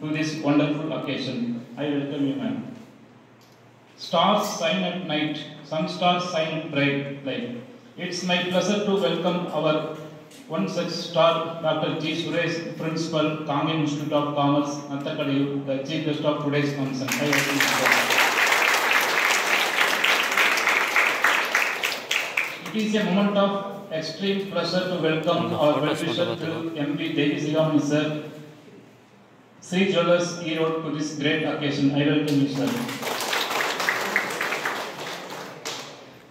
to this wonderful occasion. I welcome you, ma'am. Stars shine at night, some stars shine bright light. It's my pleasure to welcome our one such star, Dr. G. Suresh, Principal, Kangin Institute of Commerce, Nathakadayu, the chief guest of today's function. I welcome you. It is a moment of extreme pleasure to welcome our well-wisher to M.P. Devi Sigamani sir, Sri Jewellers Erode, to this great occasion. I welcome you, sir.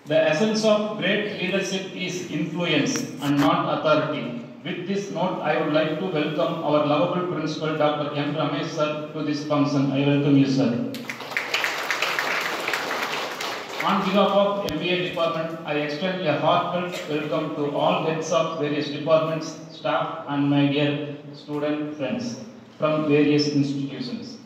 The essence of great leadership is influence and not authority. With this note, I would like to welcome our lovable principal, Dr. M. Ramesh sir, to this function. I welcome you, sir. On behalf of MBA department, I extend a heartfelt welcome to all heads of various departments, staff, and my dear student friends from various institutions.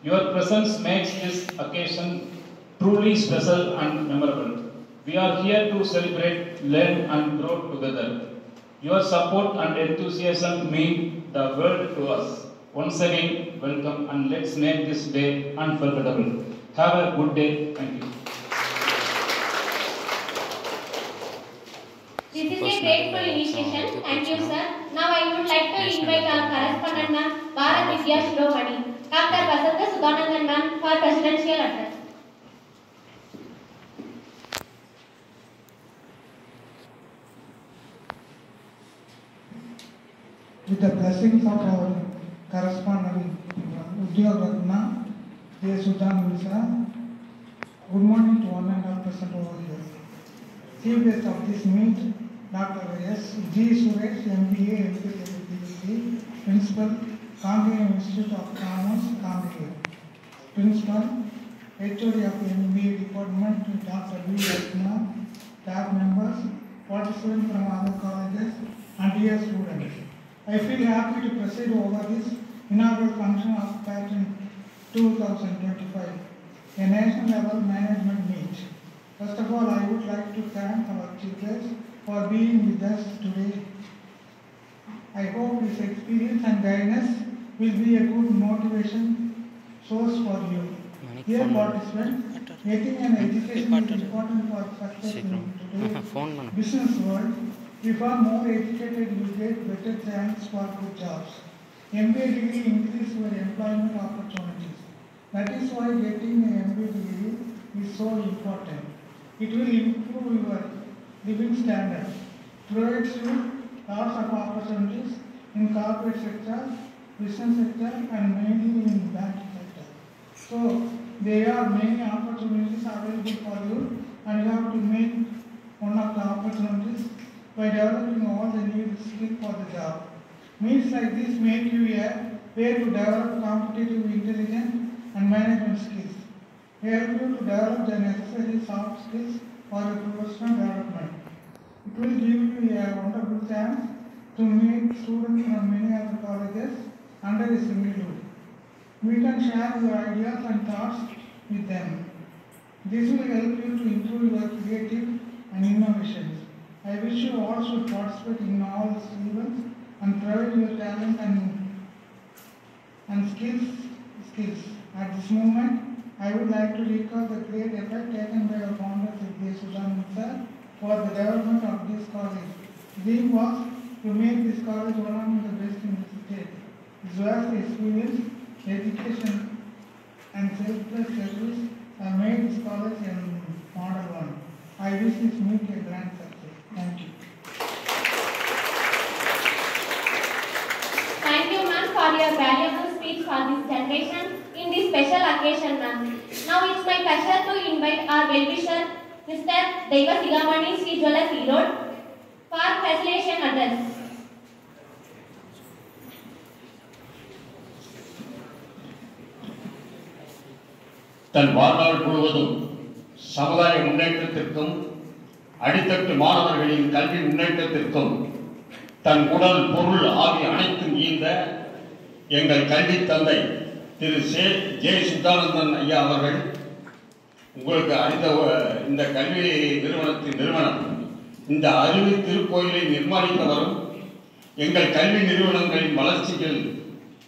Your presence makes this occasion truly special and memorable. We are here to celebrate, learn, and grow together. Your support and enthusiasm mean the world to us. Once again, welcome, and let's make this day unforgettable. Have a good day. Thank you. This is a grateful initiation. Thank you, sir. Now I would like to invite our correspondent, ma'am, Bharat Vidya Shiromani, Dr. Vasantha Sudhanandan, ma'am, for presidential address. With the blessings of our correspondent, Udyog Ratna, J. Sudhanandan sir, good morning to 1.5% over here. Chief guest of this meet, Dr. S. G. Suresh, MBA, MPC, Principal, Kangin Institute of Commerce, Kangin. Principal, HOD of MBA Department, Dr. V. Ratna, staff members, participants from other colleges, and dear students. I feel happy to proceed over this inaugural function of Pattern 2025, a national level management meet. First of all, I would like to thank our chief guest for being with us today. I hope his experience and guidance will be a good motivation source for you. Dear participants, getting an education is important for success in today's business world. If you are more educated, you get better chance for good jobs. MBA degree increases your employment opportunities. That is why getting an MBA degree is so important. It will improve your living standard, provides you lots of opportunities in corporate sector, business sector, and mainly in banking sector. So there are many opportunities available for you, and you have to make one of the opportunities by developing all the needed skills for the job. Means like this make you a way to develop competitive intelligence and management skills. Help you to develop the necessary soft skills for your professional development. It will give you a wonderful chance to meet students from many other colleges under a single roof. We can share your ideas and thoughts with them. This will help you to improve your creative and innovations. I wish you all should participate in all these events and provide your talent and skills. At this moment, I would like to recall the great effort taken by our founder, J. Sudhanandan sir, for the development of this college. The dream was to make this college one of the best in the state. His vast experience, education, and selfless service have made this college a model one. I wish this meet a grand success. Thank you. Thank you, ma'am, for your valuable speech for this generation in this special occasion, ma'am. Now it's my pleasure to invite our well-wisher, Mr. Deva Sigamani, Sri Jewellers Erode, for facilitation address. தன் வாழ்நாள் முழுவதும் சமுதாய முன்னேற்றத்திற்கும் அடித்தட்டு மாணவர்களின் கல்வி முன்னேற்றத்திற்கும் தன் உடல் பொருள் ஆகிய அனைத்தும் ஈந்த எங்கள் கல்வி தந்தை திரு ஜே. சுதானந்தன் ஐயா அவர்கள் உங்களுக்கு அறிந்த இந்த கல்வி நிறுவனத்தின் நிறுவனம் இந்த அருவி திருக்கோயிலை நிர்மாணித்தவரும் எங்கள் கல்வி நிறுவனங்களின் வளர்ச்சியில்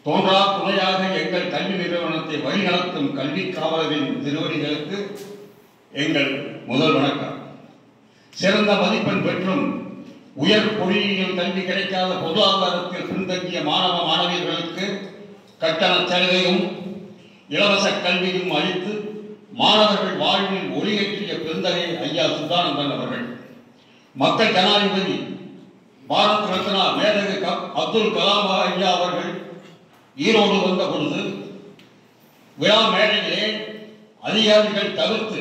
தோன்றா துணையாக எங்கள் கல்வி நிறுவனத்தை வழிநடத்தும் கல்வி காவலரின் திருவடிகளுக்கு எங்கள் முதல் வணக்கம். சிறந்த மதிப்பெண் பெற்றும் உயர் பொறியியல் கல்வி கிடைக்காத பொருளாதாரத்தில் பின்தங்கிய மாணவ மாணவியர்களுக்கு கட்டண சலுகையும் இலவச கல்வியும் அளித்து மாணவர்கள் வாழ்வில் ஒளியேற்றிய பெருந்தகை ஐயா சுத்தானந்தன் அவர்கள். மக்கள் ஜனாதிபதி பாரத் ரத்னா மேதகு அப்துல் கலாம் ஐயா அவர்கள் ஈரோடு வந்த பொழுது விழா மேடையிலே அதிகாரிகள் தவிர்த்து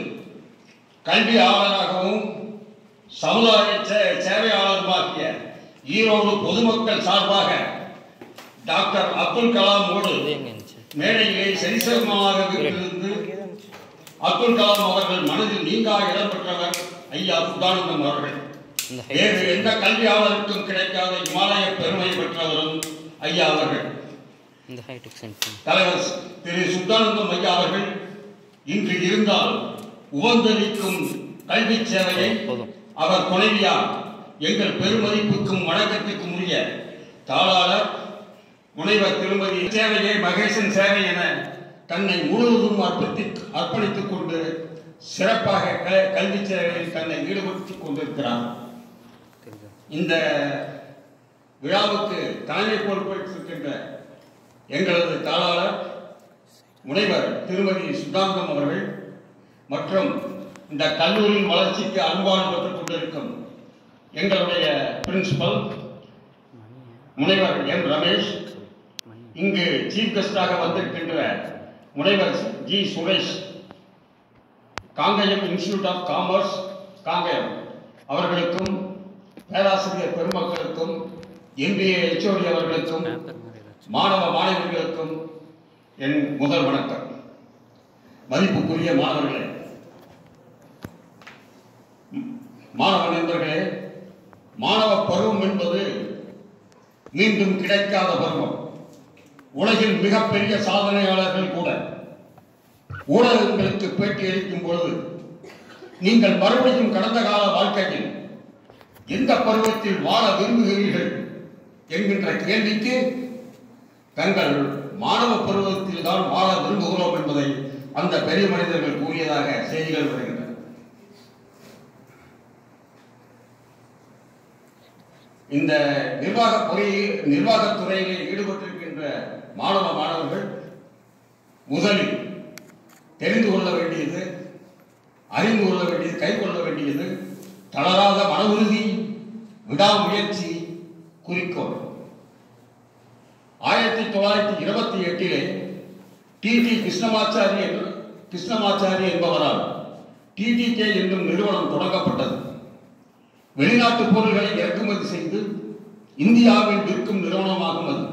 கல்வி ஆவலராகவும் சமுதாய சேவையாளருமாகிய ஈரோடு பொதுமக்கள் சார்பாக டாக்டர் அப்துல் கலாமோடு மேடையிலே சரிசமமாக இருந்து அப்துல் கலாம் அவர்கள் மனதில் நீங்கா இடம் பெற்றவர் ஐயா சுத்தானந்தன் அவர்கள். வேறு எந்த கல்வியாளருக்கும் கிடைக்காத இமாலய பெருமை பெற்றவரும் ஐயா அவர்கள். தலைவர் திரு சுத்தானந்தம் ஐயா அவர்கள் இன்று இருந்தால் உவந்தளிக்கும் கல்வி சேவையை அவர் துணைவியார் எங்கள் பெருமதிப்புக்கும் வணக்கத்துக்கும் உரிய தாளாளர் முனைவர் திருமதி சேவையை மகேசன் சேவை என தன்னை முழுவதும் அர்ப்பணித்துக் கொண்டு சிறப்பாக கல்வி சேவையில் தன்னை ஈடுபடுத்திக் கொண்டிருக்கிறார். இந்த விழாவுக்கு தலைமை பொறுப்பேற்றிருக்கின்ற எங்களது தாளாளர் முனைவர் திருமதி சுதாந்தம் அவர்கள் மற்றும் இந்த கல்லூரியின் வளர்ச்சிக்கு அன்பாடு பெற்றுக் கொண்டிருக்கும் எங்களுடைய பிரின்சிபல் முனைவர் எம் ரமேஷ், இங்கு சீஃப் கெஸ்டாக வந்திருக்கின்ற முனைவர் G Suresh, Kangayam institute of commerce Kangayam அவர்களுக்கும் பேராசிரியர் பெருமக்களுக்கும் MBA HOD அவர்களுக்கும் மாணவ மாணவிகளுக்கும் என் முதல் வணக்கம். மதிப்புக்குரிய மாணவர்களே, மாணவ நண்பர்களே, மாணவ பருவம் என்பது மீண்டும் கிடைக்காத பருவம். உலகில் மிகப்பெரிய சாதனையாளர்கள் கூட ஊடகங்களுக்கு பேட்டி அளிக்கும் பொழுது நீங்கள் மறுபடியும் கடந்த கால வாழ்க்கையில் எந்த பருவத்தில் வாழ விரும்புகிறீர்கள் என்கின்ற கேள்விக்கு தங்கள் மாணவ பருவத்தில் தான் வாழ விரும்புகிறோம் என்பதை அந்த பெரிய மனிதர்கள் கூறியதாக செய்திகள் வருகின்றன. இந்த நிர்வாகத்துறையிலே ஈடுபட்டிருக்கின்ற மாணவ மாணவர்கள் முதலில் தெரிந்து கொள்ள வேண்டியது, அறிந்து கொள்ள வேண்டியது, கை கொள்ள வேண்டியது தளராத மன உறுதி, விடாமுயற்சி, குறிக்கோள். 1928 TT கிருஷ்ணமாச்சாரி என்பவரால் TTK என்னும் நிறுவனம் தொடங்கப்பட்டது. வெளிநாட்டு பொருள்களை இறக்குமதி செய்து இந்தியாவில் விற்கும் நிறுவனமாகும் அது.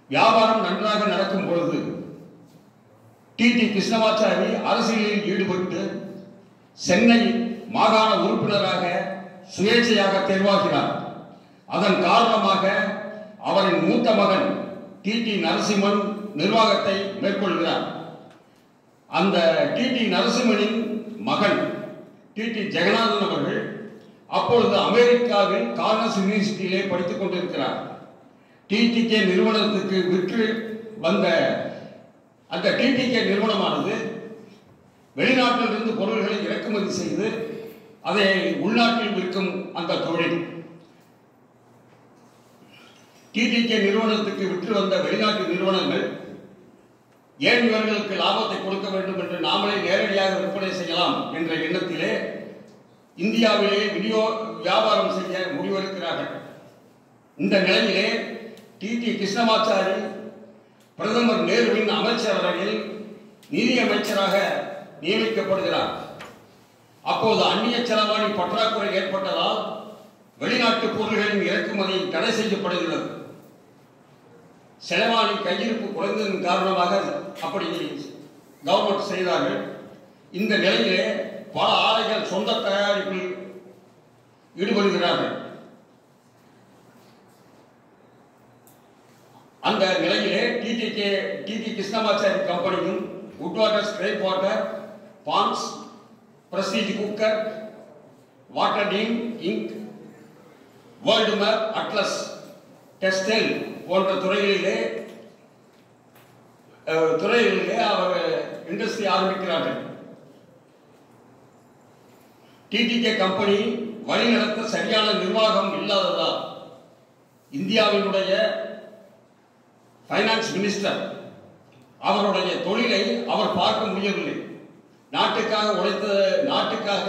வியாபாரம் நன்றாக நடக்கும் பொழுது TT கிருஷ்ணமாச்சாரி அரசியலில் ஈடுபட்டு சென்னை மாகாண உறுப்பினராக சுயேட்சையாக தேர்வாகிறார். அதன் காரணமாக அவரின் மூத்த மகன் TT நரசிம்மன் நிர்வாகத்தை மேற்கொள்கிறார். அந்த TT நரசிம்மனின் மகன் TT ஜெகநாதன் அவர்கள் அப்பொழுது அமெரிக்காவில் கார்னஸ் யூனிவர்சிட்டியிலே படித்துக் கொண்டிருக்கிறார். TTK நிறுவனத்துக்கு விற்று வந்த அந்த TTK நிறுவனமானது வெளிநாட்டிலிருந்து பொருள்களை இறக்குமதி செய்து அதை உள்நாட்டில் விற்கும் அந்த தொழில். TTK நிறுவனத்துக்கு விற்று வந்த வெளிநாட்டு நிறுவனங்கள் ஏன் இவர்களுக்கு லாபத்தை கொடுக்க வேண்டும் என்று நாமளே நேரடியாக விற்பனை செய்யலாம் என்ற எண்ணத்திலே இந்தியாவிலே வியாபாரம் செய்ய முடிவெடுக்கிறார்கள். இந்த நிலையிலே TT கிருஷ்ணமாச்சாரி பிரதமர் நேருவின் அமைச்சரவையில் நிதி அமைச்சராக நியமிக்கப்படுகிறார். அப்போது அந்நிய செலவாணி பற்றாக்குறை ஏற்பட்டதால் வெளிநாட்டு பொருள்களின் இறக்குமதி தடை செய்யப்படுகிறது. செலவாணி கையிருப்பு குறைந்ததன் காரணமாக அப்படி கவர்மெண்ட் செய்தார்கள். இந்த நிலையிலே பல ஆலைகள் சொந்த தயாரிப்பில் ஈடுபடுகிறார்கள். அந்த நிலையிலே TT கிருஷ்ணமாச்சாரி கம்பெனியும் good water, gripe water, Pond's, Prestige cooker, water team ink, world map, atlas, textile போன்ற துறைகளிலே துறைகளிலே அவர் இண்டஸ்ட்ரி ஆரம்பிக்கிறார்கள். டிடிகே கம்பெனி வழிநடத்த சரியான நிர்வாகம் இல்லாததால் இந்தியாவினுடைய ஃபைனான்ஸ் மினிஸ்டர் அவருடைய தொழிலை அவர் பார்க்க முடியவில்லை. நாட்டுக்காக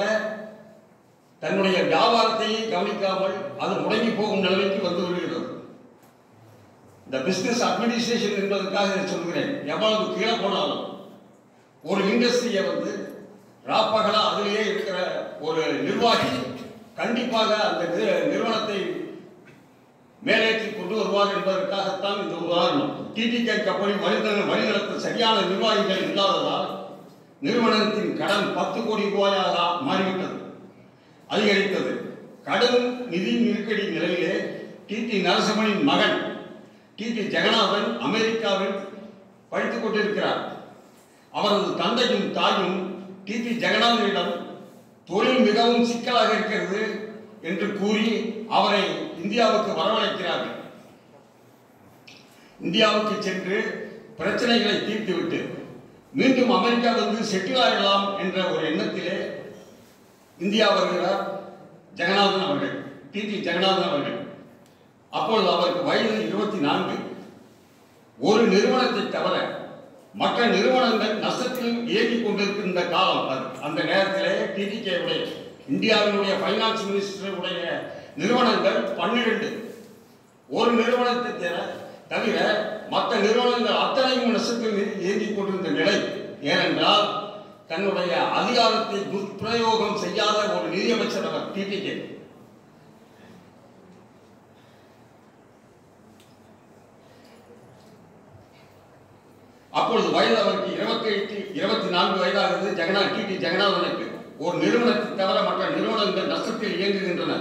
தன்னுடைய வியாபாரத்தையே கவனிக்காமல் அது முடங்கி போகும் நிலைமைக்கு வந்து விடுகிறது. இந்த பிசினஸ் அட்மினிஸ்ட்ரேஷன் என்பதற்காக இதை சொல்கிறேன். எவ்வளவு கீழே போனாலும் ஒரு இண்டஸ்ட்ரியை ராப்பகலா அதிலேயே இருக்கிற ஒரு நிர்வாகி கண்டிப்பாக அந்த நிறுவனத்தை மேலேற்றி கொண்டு வருவார் என்பதற்காகத்தான் இந்த உதாரணம். டிடிகே கம்பெனி வழிநடத்த சரியான நிர்வாகிகள் இல்லாததால் நிறுவனத்தின் கடன் 10 கோடி ரூபாயாக மாறிவிட்டது, அதிகரித்தது. கடன் நிதி நெருக்கடி நிலையிலே டிடி நரசிம்மனின் மகன் டிடி ஜெகநாதன் அமெரிக்காவில் படித்துக் கொண்டிருக்கிறார். அவரது தந்தையும் தாயும் டிடி ஜெகநாதனிடம் தொழில் மிகவும் சிக்கலாக இருக்கிறது என்று கூறி அவரை இந்தியாவுக்கு வரவழைக்கிறார்கள். இந்தியாவுக்கு சென்று பிரச்சனைகளை தீர்த்துவிட்டு மீண்டும் அமெரிக்காவிலிருந்து செட்டில் ஆகலாம் என்ற ஒரு எண்ணத்திலே இந்தியா வருகிறார் ஜெகநாதன் அவர்கள், டிடி ஜெகநாதன் அவர்கள். அப்பொழுது அவருக்கு வயது 24. ஒரு நிறுவனத்தை தவிர மற்ற நிறுவனங்கள் நஷ்டத்தில் இயங்கிக் கொண்டிருக்கின்ற காலம் அது. அந்த நேரத்திலே டிடிகே இந்தியாவினுடைய ஃபைனான்ஸ் மினிஸ்டருடைய நிறுவனங்கள் 12. ஒரு நிறுவனத்தை தவிர மற்ற நிறுவனங்கள் அத்தனையும் நஷ்டத்தில் இயங்கிக் கொண்டிருந்த நிலை. ஏனென்றால் தன்னுடைய அதிகாரத்தை துஷ்பிரயோகம் செய்யாத ஒரு நிதியமைச்சர் அவர் டிடிகே. அப்பொழுது வயது அவருக்கு 24 வயதாகிறது. டிடி ஜெகநாதனுக்கு. ஒரு நிறுவனத்தை தவிர மற்ற நிறுவனங்கள் நஷ்டத்தில் இயங்குகின்றன.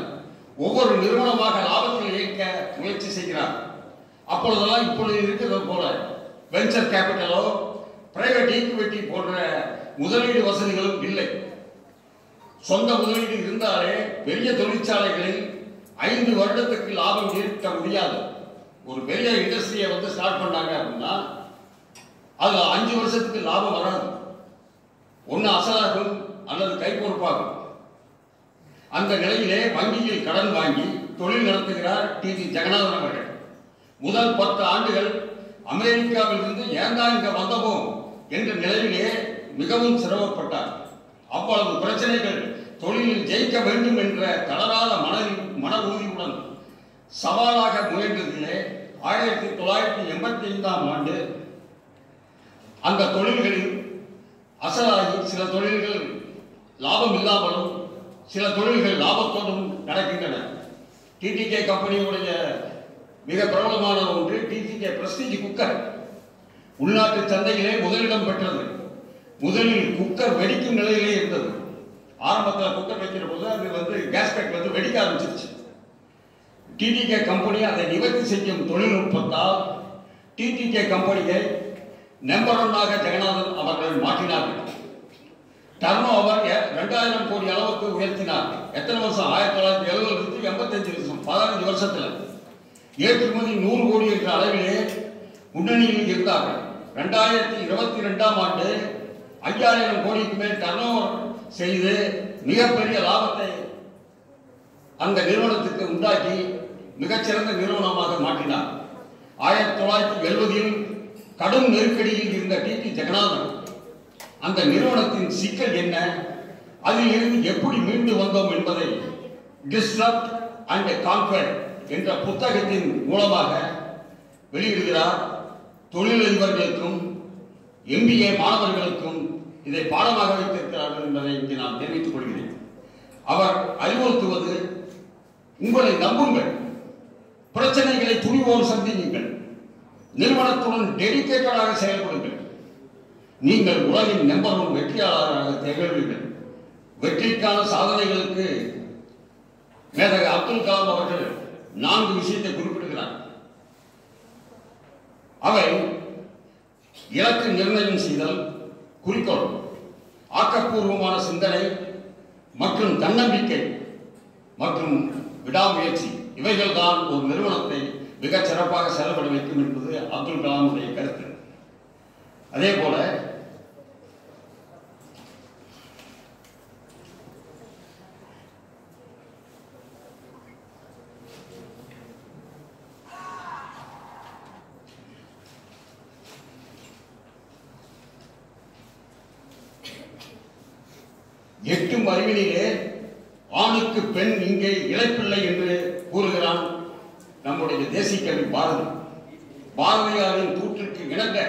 ஒவ்வொரு நிறுவனமாக லாபத்தில் இயக்க முயற்சி செய்கிறார். அப்பொழுதெல்லாம் இப்பொழுது இருக்கிறது போல வெஞ்சர் கேபிட்டலோ பிரைவேட் ஈக்விட்டி போன்ற முதலீடு வசதிகளும் இல்லை. சொந்த முதலீடு இருந்தாலே பெரிய தொழிற்சாலைகளில் 5 வருடத்துக்கு லாபம் ஈர்க்க முடியாது. ஒரு பெரிய இண்டஸ்ட்ரியை ஸ்டார்ட் பண்ணாங்க அப்படின்னா அதுல 5 வருஷத்துக்கு லாபம் வராது. ஒன்னு அசலாகும் அல்லது கைப்பொறுப்பாகும். அந்த நிலையிலே வங்கியில் கடன் வாங்கி தொழில் நடத்துகிறார் டிடி ஜெகநாதன் அவர்கள். முதல் 10 ஆண்டுகள் அமெரிக்காவில் இருந்து ஏன்தான் இங்க வந்தமோ என்ற நிலையிலே மிகவும் சிரமப்பட்டார். அவ்வளவு பிரச்சனைகள், தொழிலில் ஜெயிக்க வேண்டும் என்ற தளராத மன உறுதியுடன் சவாலாக முயன்றதிலே 1985ஆம் ஆண்டு அந்த தொழில்களில் அசலாகி சில தொழில்கள் லாபம் இல்லாமலும் சில தொழில்கள் லாபத்தோடும் நடக்கின்றன. டிடிகே கம்பெனியுடைய மிக பிரபலமான ஒன்று டிடிகே பிரஸ்டீஜ் குக்கர். உள்நாட்டு சந்தையிலே முதலிடம் பெற்றது. முதலில் குக்கர் வெடிக்கும் நிலையிலே இருந்தது. ஆரம்பத்தில் குக்கர் வைக்கிற போது அது கேஸ்கட் வெடிக்க ஆரம்பிச்சிருச்சு. டிடிகே கம்பெனி அதை நிவர்த்தி செய்யும் தொழில்நுட்பத்தால் டிடிகே கம்பெனியை நம்பர் 1 ஜெகநாதன் அவர்கள் மாற்றினார்கள். டர்ன் ஓவர் 2000 கோடி அளவுக்கு உயர்த்தினார். எத்தனை வருஷம்? 1970 85 வருஷம், 15 வருஷத்தில் ஏற்றுமதி 100 கோடி என்ற அளவிலே முன்னணியில் இருந்தார்கள். 2022ஆம் ஆண்டு 5000 கோடிக்கு மேல் டர்ன் ஓவர் செய்து மிகப்பெரிய லாபத்தை அந்த நிறுவனத்துக்கு உண்டாக்கி மிகச்சிறந்த நிறுவனமாக மாற்றினார். 1970இல் கடும் நெருக்கடியில் இருந்த டிடி ஜெகநாதன் அந்த நிறுவனத்தின் சிக்கல் என்ன, அதில் இருந்து எப்படி மீண்டு வந்தோம் என்பதை டிஸ்ரப்ட் அண்ட் கான்கர் என்ற புத்தகத்தின் மூலமாக வெளியிடுகிறார். தொழிலதிபர்களுக்கும் MBA மாணவர்களுக்கும் இதை பாடமாக வைத்திருக்கிறார்கள் என்பதை இங்கே நான் தெரிவித்துக் கொள்கிறேன். அவர் அறிவுறுத்துவது, உங்களை நம்புங்கள், பிரச்சனைகளை துணிவோடு சந்தியுங்கள், நிறுவனத்துடன் டெடிகேட்டடாக செயல்படுங்கள், நீங்கள் உலகின் நம்பர் 1 வெற்றியாளராக திகழ்வீர்கள். வெற்றிக்கான சாதனைகளுக்கு மேதக அப்துல் கலாம் அவர்கள் 4 விஷயத்தை குறிப்பிடுகிறார். அவை இலக்கு நிர்ணயம் செய்தல், குறிக்கோள், ஆக்கப்பூர்வமான சிந்தனை மற்றும் தன்னம்பிக்கை மற்றும் விடாமுயற்சி. இவைகள் தான் ஒரு நிறுவனத்தை மிகச் சிறப்பாக செயல்பட வைக்கும் என்பது அப்துல் கலாமுடைய கருத்து. அதே போல எட்டும் அறிவிலே ஆணுக்கு பெண் இங்கே இழைப்பில்லை என்று கூறுகிறான் நம்முடைய தேசிய கவி பாரதி. பாரதியாரின் கூற்றுக்கு இணங்க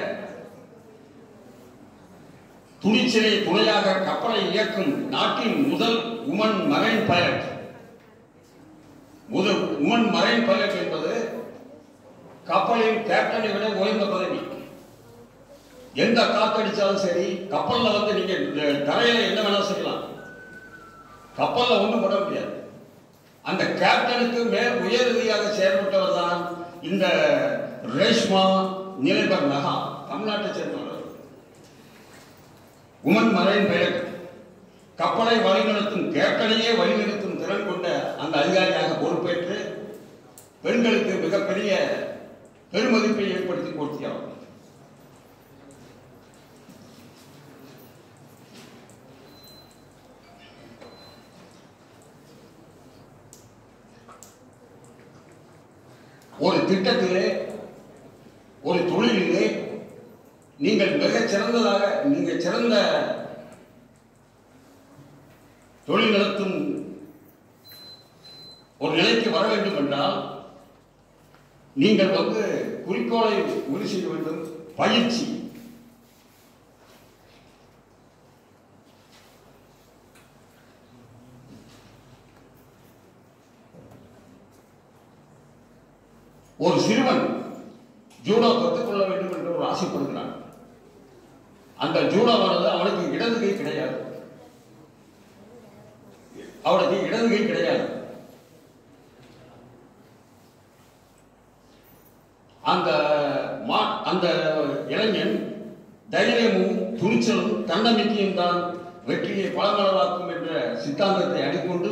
துணிச்சலை துணையாக கப்பலை இயக்கும் நாட்டின் முதல் woman marine pilot. Woman marine pilot என்பது கப்பலின் கேப்டனை விட உயர்ந்த பதவி. எந்த காத்தடிச்சாலும் சரி, கப்பல்ல வந்து நீங்க தரையில என்ன வேணாலும் செய்யலாம், கப்பல்ல ஒண்ணும் பண்ண முடியாது. அந்த கேப்டனுக்கு மேல் உயர்தியாக செயல்பட்டவர் தான் இந்த ரேஷ்மா நிலைபர் நகா, தமிழ்நாட்டை சேர்ந்தவர். உமன் மரைன் பைலட் கப்பலை வழிநடத்தும் கேப்டனையே வழிநடத்தும் திறன் கொண்ட அந்த அதிகாரியாக பொறுப்பேற்று பெண்களுக்கு மிகப்பெரிய பெருமதிப்பை ஏற்படுத்தி கொடுத்தார். ஒரு திட்டத்திலே, ஒரு தொழிலிலே நீங்கள் மிகச் சிறந்ததாக, நீங்கள் சிறந்த தொழில் நடத்தும் ஒரு நிலைக்கு வர வேண்டும் என்றால் நீங்கள் வந்து குறிக்கோளை உறுதி செய்ய வேண்டும். பயிற்சி, ஒரு சிறுவன் ஜூடோ கற்றுக்கொள்ள வேண்டும் என்று ஒரு ஆசைப்படுகிறான். அந்த ஜூடோவானது அவனுக்கு இடது கை கிடையாது, அவனுக்கு இடது கை கிடையாது. அந்த இளைஞன் தைரியமும் துணிச்சலும் தன்னம்பிக்கையும் தான் வெற்றியை பலமளவாக்கும் என்ற சித்தாந்தத்தை அடிக்கொண்டு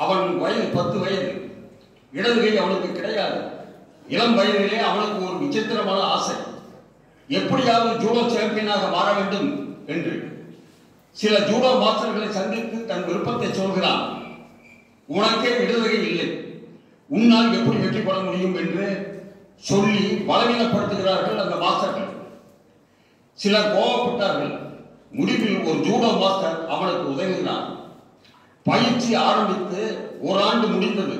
அவன் வயது 10 வயது, இடது கை அவனுக்கு கிடையாது. இளம் வயதிலே அவனுக்கு ஒரு விசித்திரமான ஆசை, எப்படியாவது ஜூடோ சாம்பியனாக மாற வேண்டும் என்று சில ஜூடோ மாஸ்டர்களை சந்தித்து தன் விருப்பத்தை சொல்கிறான். உனக்கே இடதுகை இல்லை, உன்னால் எப்படி வெற்றி பெற முடியும் என்று சொல்லி பலவீனப்படுத்துகிறார்கள் அந்த மாஸ்டர்கள். சிலர் கோபப்பட்டார்கள். முடிவில் ஒரு ஜூடோ மாஸ்டர் அவனுக்கு உதவுகிறான். பயிற்சி ஆரம்பித்து ஒரு ஆண்டு முடிந்தது.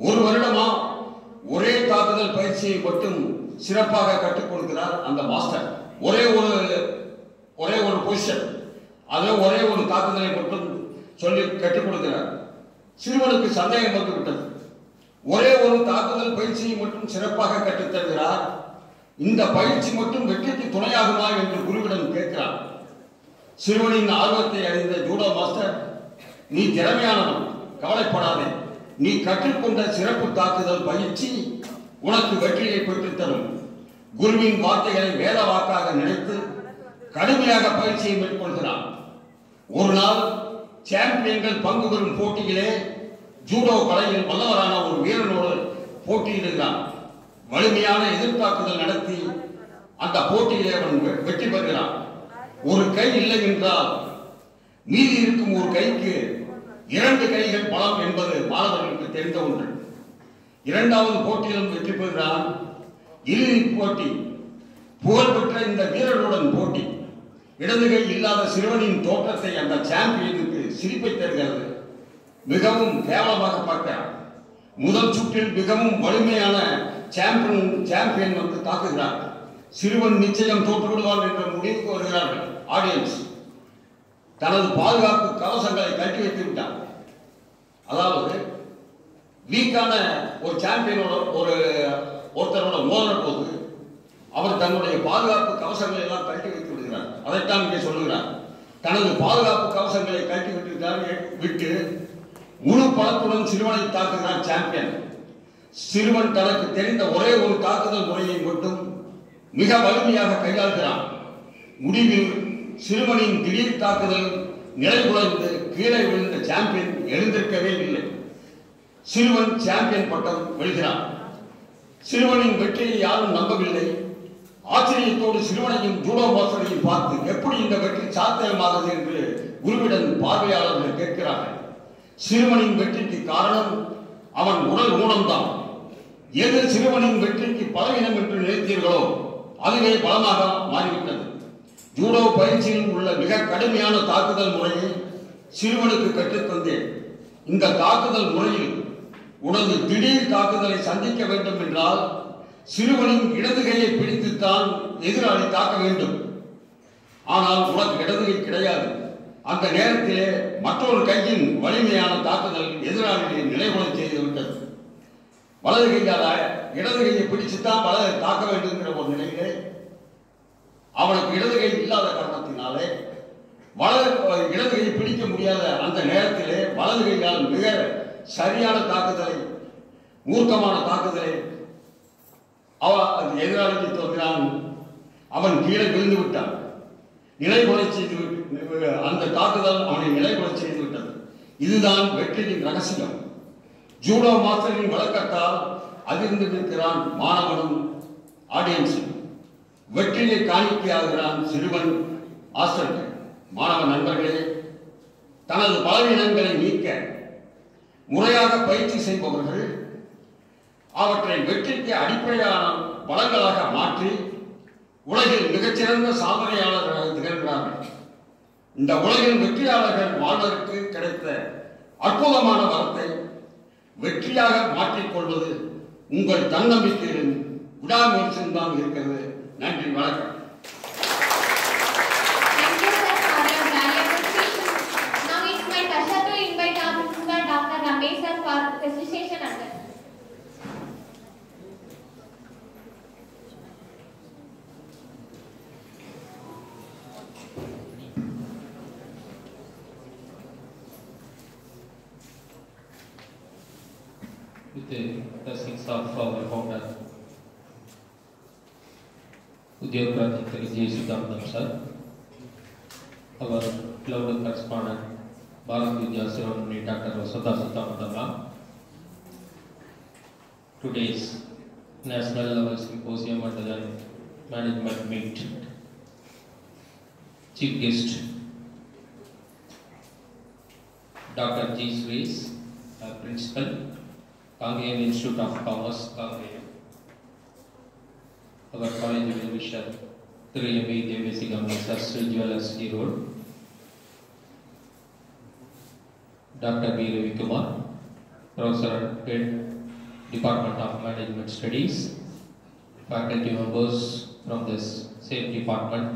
ஒரு வருடமா ஒரே தாக்குதல் பயிற்சியை மட்டும் சிறப்பாக கற்றுக் கொடுக்கிறார் அந்த மாஸ்டர். ஒரே ஒரு பொசிஷன், அதை ஒரே ஒரு தாக்குதலை மட்டும் சொல்லி கற்றுக் கொடுக்கிறார். சிறுவனுக்கு சந்தேகம் வந்துவிட்டது. ஒரே ஒரு தாக்குதல் பயிற்சியை மட்டும் சிறப்பாக கற்றுத் தருகிறார், இந்த பயிற்சி மட்டும் வெற்றிக்கு துணையாகுமா என்று குருவிடம் கேட்கிறார். சிறுவனின் ஆர்வத்தை அறிந்த ஜூடோ மாஸ்டர், நீ திறமையானவன், கவலைப்படாதே, நீ கற்றுக்கொண்ட சிறப்பு தாக்குதல் பயிற்சி உனக்கு வெற்றியை பெற்றுத்தரும். குருவின் வார்த்தைகளை வேத வாக்காக நினைத்து கடுமையாக பயிற்சியை மேற்கொள்கிறான். ஒரு நாள் சாம்பியன்கள் பங்கு பெறும் போட்டியிலே ஜூடோ கலையில் வல்லவரான ஒரு வீரனோடு போட்டியிடுகிறான். வலிமையான எதிர்த்தாக்குதல் நடத்தி அந்த போட்டியிலே அவன் வெற்றி பெறுகிறான். ஒரு கை இல்லை என்றால் மீதி இருக்கும் ஒரு கைக்கு 2 கைகள் பலம் என்பது மாணவர்களுக்கு தெரிந்த ஒன்று. 2வது போட்டியிலும் வெற்றி பெறுகிறான். இறுதி போட்டி புகழ்பெற்ற இந்த வீரர்களுடன் போட்டி. இடதுகை இல்லாத சிறுவனின் தோற்றத்தை அந்த சாம்பியனுக்கு சிரிப்பை தருகிறது. மிகவும் கேவலமாக பார்க்கிறார். முதல் சுற்றில் மிகவும் வலிமையான சாம்பியன் வந்து தாக்குகிறார். சிறுவன் நிச்சயம் தோற்றுவிடுவான் என்ற முடிவுக்கு வருகிறார்கள் ஆடியன்ஸ். தனது பாதுகாப்பு கவசங்களை கட்டி வைத்து விட்டார். அதாவது வீக்கான ஒரு சாம்பியனோட ஒருத்தரோட மோதிர போது அவர் தன்னுடைய பாதுகாப்பு கவசங்களை எல்லாம் கட்டி வைத்து விடுகிறார். அதைத்தான் இங்கே சொல்லுகிறார். தனது பாதுகாப்பு கவசங்களை கட்டி விட்டு முழு பலத்துடன் சிறுவனை தாக்குகிறார் சாம்பியன். சிறுவன் தனக்கு தெரிந்த ஒரே ஒரு தாக்குதல் முறையை மட்டும் மிக வலிமையாக கையாளுகிறான். முடிவில் சிறுவனின் திடீர் தாக்குதல் நிலை குலைந்து கீழே விழுந்த சாம்பியன் எழுந்திருக்கவே இல்லை. சிறுவன் சாம்பியன் பட்டம் வெல்கிறான். சிறுவனின் வெற்றியை யாரும் நம்பவில்லை. ஆச்சரியத்தோடு சிறுவனையும் ஜூடோ மாஸ்டரையும் பார்த்து எப்படி இந்த வெற்றி சாத்தியமாகிறது என்று குருவிடம் பார்வையாளர்கள் கேட்கிறார்கள். சிறுவனின் வெற்றிக்கு காரணம் அவன் உடல் ஊனம்தான். எது சிறுவனின் வெற்றிக்கு பலவீனம் என்று நினைத்தீர்களோ அதுவே பலமாக மாறிவிட்டது. ஜூடோ பயிற்சியில் உள்ள மிக கடுமையான தாக்குதல் முறையை சிறுவனுக்கு கற்றுத்தந்தேன். இந்த தாக்குதல் முறையில் உனது திடீர் தாக்குதலை சந்திக்க வேண்டும் என்றால் சிறுவனின் இடது கையை பிடித்துத்தான் எதிராளி தாக்க வேண்டும். ஆனால் உனக்கு இடது கை கிடையாது. அந்த நேரத்திலே மற்றொரு கையின் வலிமையான தாக்குதல் எதிராளியை நிலைகுலச் செய்துவிட்டது. வலது கையால இடது கையை பிடிச்சுத்தான் வலதை தாக்க வேண்டும் என்கிற ஒரு நிலையிலே அவனுக்கு இடது கை இல்லாத காரணத்தினாலே இடது கையை பிடிக்க முடியாத அந்த நேரத்திலே வலது கையால் மிக சரியான தாக்குதலை, மூர்க்கமான தாக்குதலை எதிராளிக்கு தோன்றினான். அவன் கீழே விழுந்து விட்டான். நிலைகுலை செய்து அந்த தாக்குதல் அவனை நிலைகுலை செய்து விட்டது. இதுதான் வெற்றியின் ரகசியம். ஜூடோ மாஸ்டரின் விளக்கத்தால் அதிர்ந்து நிற்கிறான் மாணவனும் ஆடியன்ஸும். வெற்றியை காணிக்கையாகிறான் சிறுவன் ஆஸ்டருக்கு. மாணவ நண்பர்களே, தனது பலவீனங்களை நீக்க முறையாக பயிற்சி செய்பவர்கள் அவற்றை வெற்றிக்கு அடிப்படையான பலங்களாக மாற்றி உலகில் மிகச்சிறந்த சாதனையாளர்களாக திகழ்கிறார்கள். இந்த உலகின் வெற்றியாளர்கள் வாழ்வதற்கு கிடைத்த அற்புதமான வரத்தை வெற்றியாக மாற்றிக்கொள்வது உங்கள் தன்னம்பிக்கையிலும் விடாமுயற்சியும் தான் இருக்கிறது. நன்றி, வணக்கம். With the blessings of our founder, Udyog Pradhan J. Sudhamdam sir, our beloved correspondent, Bharat Vidya Siromani Dr. Vasudha Sudhamdam, today's National Level Symposium and the Management Meet, Chief Guest, Dr. G. Srees, Principal, Canghayan Institute of Commerce, Canghayan. Our college well-wisher, Thiru M.V. Devasigam, Sastral Jewellers, Road. Dr. B. Ravi Kumar, Professor Head, Department of Management Studies, faculty members from this same department,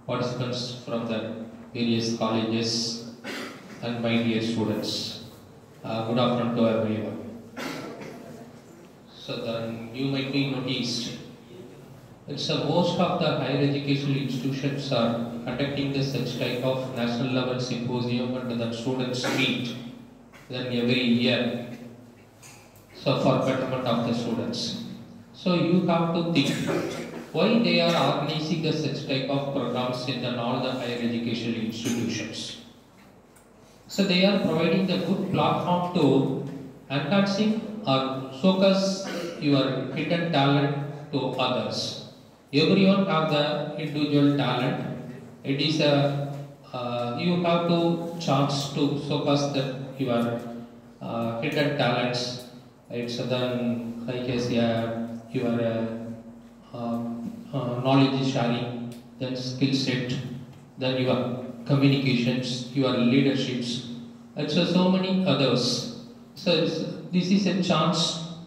participants from the various colleges, and my dear students. Good afternoon to everyone. So then you might be noticed, it's most of the higher educational institutions are conducting this such type of national level symposium and the students meet then every year. So for betterment of the students. So you have to think why they are organizing the such type of programs in all the higher educational institutions. So they are providing the good platform to enhancing or showcase your hidden talent to others. Everyone have the individual talent. It is you have to chance to showcase that your hidden talents. It's then like as your knowledge sharing, then skill set, then your communications, your leaderships, and so many others. So this is a chance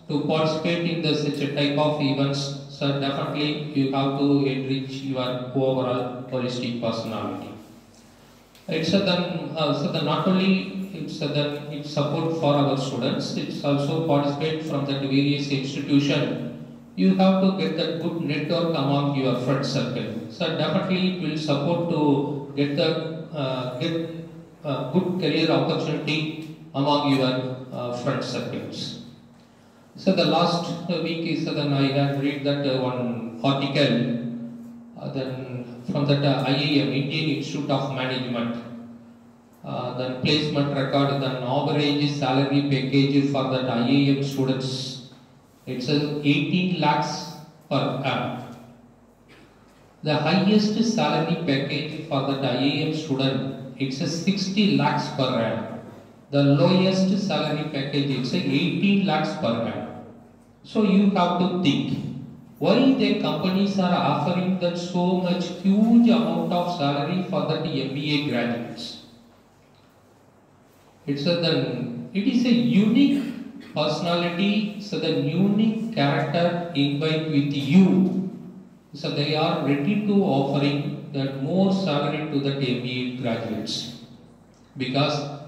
to participate in the such a type of events. So definitely you have to enrich your overall holistic personality. It's then not only it's support for our students. It's also participate from the various institution. You have to get that good network among your friend circle. So definitely it will support to get the good career opportunity among your friend circles. So the last week is then I had read that one article then from that IIM, Indian Institute of Management, then placement record, then average salary package for that IIM students. It's 18 lakhs per annum. The highest salary package for that IIM student, it's a 60 lakhs per annum. The lowest salary package is 18 lakhs per annum. So you have to think, why the companies are offering that so much huge amount of salary for that MBA graduates? It is a unique personality, so the unique character invite with you. So they are ready to offering that more salary to the MBA graduates. Because,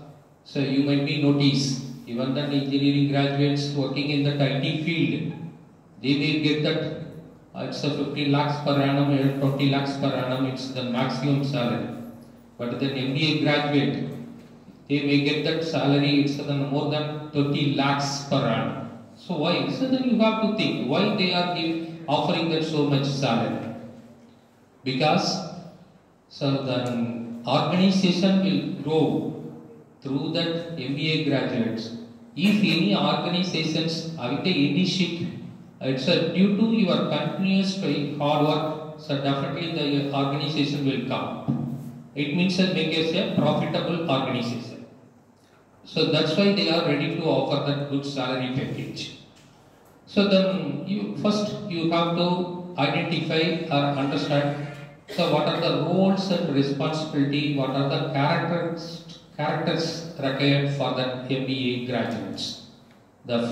so you might be noticed, even the engineering graduates working in the IT field, they may get that it's a 50 lakhs per annum or 20 lakhs per annum, it's the maximum salary. But the MBA graduate, they may get that salary, it's more than 30 lakhs per annum. So why? So then you have to think, why they are offering that so much salary? Because so the organization will grow through that MBA graduates. If any organizations have the initiative, it's due to your continuous hard work, so definitely the organization will come. It means that make us a profitable organization. So that's why they are ready to offer that good salary package. So then you have to identify or understand, so what are the roles and responsibility, what are the characters required for the MBA graduates. The